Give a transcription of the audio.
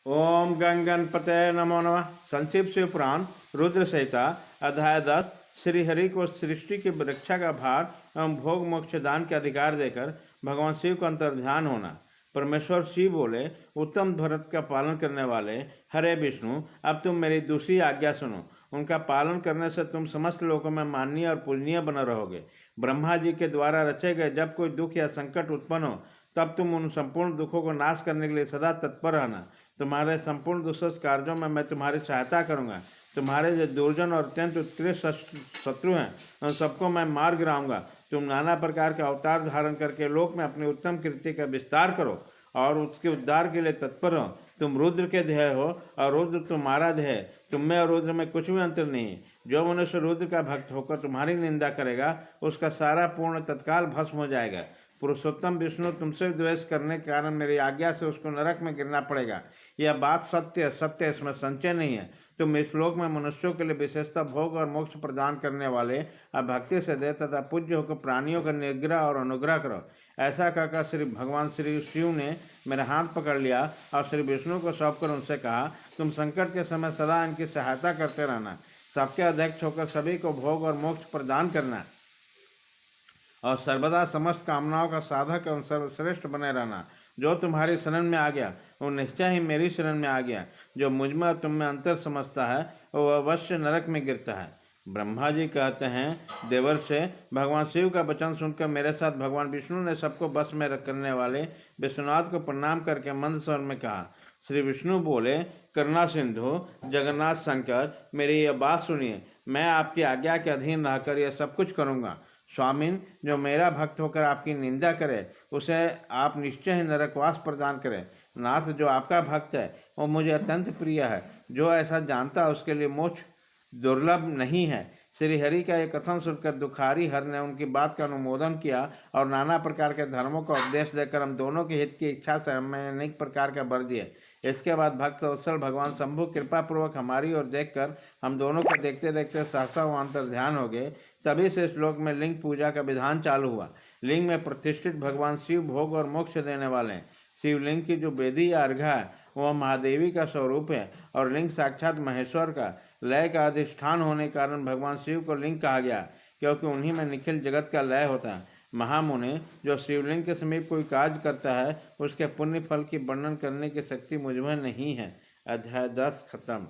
ओम गणपते नमो नमः। संक्षिप्त शिव पुराण रुद्र संहिता अध्याय 10। श्री हरि को सृष्टि की रक्षा का भार एवं भोग मोक्ष दान के अधिकार देकर भगवान शिव का अंतर्ध्यान होना। परमेश्वर शिव बोले, उत्तम भरत का पालन करने वाले हरे विष्णु, अब तुम मेरी दूसरी आज्ञा सुनो। उनका पालन करने से तुम समस्त लोगों में माननीय और पूजनीय बने रहोगे। ब्रह्मा जी के द्वारा रचे गए जब कोई दुख या संकट उत्पन्न हो तब तुम उन संपूर्ण दुखों को नाश करने के लिए सदा तत्पर रहना। तुम्हारे संपूर्ण दुष्ट कार्यों में मैं तुम्हारी सहायता करूंगा। तुम्हारे जो दुर्जन और अत्यंत उत्कृष्ट शत्रु हैं उन सबको मैं मार गिराऊंगा। तुम नाना प्रकार के अवतार धारण करके लोक में अपनी उत्तम कृति का विस्तार करो और उसके उद्धार के लिए तत्पर हो। तुम रुद्र के ध्येय हो और रुद्र तुम्हारा ध्येय। तुम में और रुद्र में कुछ भी अंतर नहीं है। जो मनुष्य रुद्र का भक्त होकर तुम्हारी निंदा करेगा उसका सारा पूर्ण तत्काल भस्म हो जाएगा। पुरुषोत्तम विष्णु तुमसे द्वेष करने के कारण मेरी आज्ञा से उसको नरक में गिरना पड़ेगा। यह बात सत्य सत्य, इसमें संशय नहीं है। तुम इस श्लोक में मनुष्यों के लिए विशेषता भोग और मोक्ष प्रदान करने वाले अब भक्ति से दे तथा पूज्य होकर प्राणियों का निग्रह और अनुग्रह करो। ऐसा कहकर श्री शिव ने मेरा हाथ पकड़ लिया और श्री विष्णु को सौंपकर उनसे कहा, तुम संकट के समय सदा इनकी सहायता करते रहना। सबके अध्यक्ष होकर सभी को भोग और मोक्ष प्रदान करना और सर्वदा समस्त कामनाओं का साधक एवं सर्वश्रेष्ठ बने रहना। जो तुम्हारी शरण में आ गया वो निश्चय ही मेरी शरण में आ गया। जो मुझमें और तुम में अंतर समझता है वो अवश्य नरक में गिरता है। ब्रह्मा जी कहते हैं, देवर से भगवान शिव का वचन सुनकर मेरे साथ भगवान विष्णु ने सबको बस में करने वाले विश्वनाथ को प्रणाम करके मंद स्वर में कहा। श्री विष्णु बोले, करुणा सिंधु जगन्नाथ शंकर, मेरी यह बात सुनिए। मैं आपकी आज्ञा के अधीन रहकर यह सब कुछ करूँगा। स्वामिन, जो मेरा भक्त होकर आपकी निंदा करे उसे आप निश्चय ही नरकवास प्रदान करें। नाथ, जो आपका भक्त है वो मुझे अत्यंत प्रिय है। जो ऐसा जानता है उसके लिए मोक्ष दुर्लभ नहीं है। श्री हरि का यह कथन सुनकर दुखारी हर ने उनकी बात का अनुमोदन किया और नाना प्रकार के धर्मों का उपदेश देकर हम दोनों के हित की इच्छा से हमें अनेक प्रकार का वर दिए। इसके बाद भक्त वत्सल भगवान शंभु कृपा पूर्वक हमारी ओर देखकर हम दोनों को देखते देखते सहसा वहाँ अंतर्ध्यान हो गए। तभी से श्लोक में लिंग पूजा का विधान चालू हुआ। लिंग में प्रतिष्ठित भगवान शिव भोग और मोक्ष देने वाले हैं। शिवलिंग की जो वेदी या अर्घा है वह महादेवी का स्वरूप है और लिंग साक्षात महेश्वर का लय का अधिष्ठान होने के कारण भगवान शिव को लिंग कहा गया, क्योंकि उन्हीं में निखिल जगत का लय होता है। महामुनि, जो शिवलिंग के समीप कोई कार्य करता है उसके पुण्य फल की वर्णन करने की शक्ति मुझमें नहीं है। अध्याय 10 खत्म।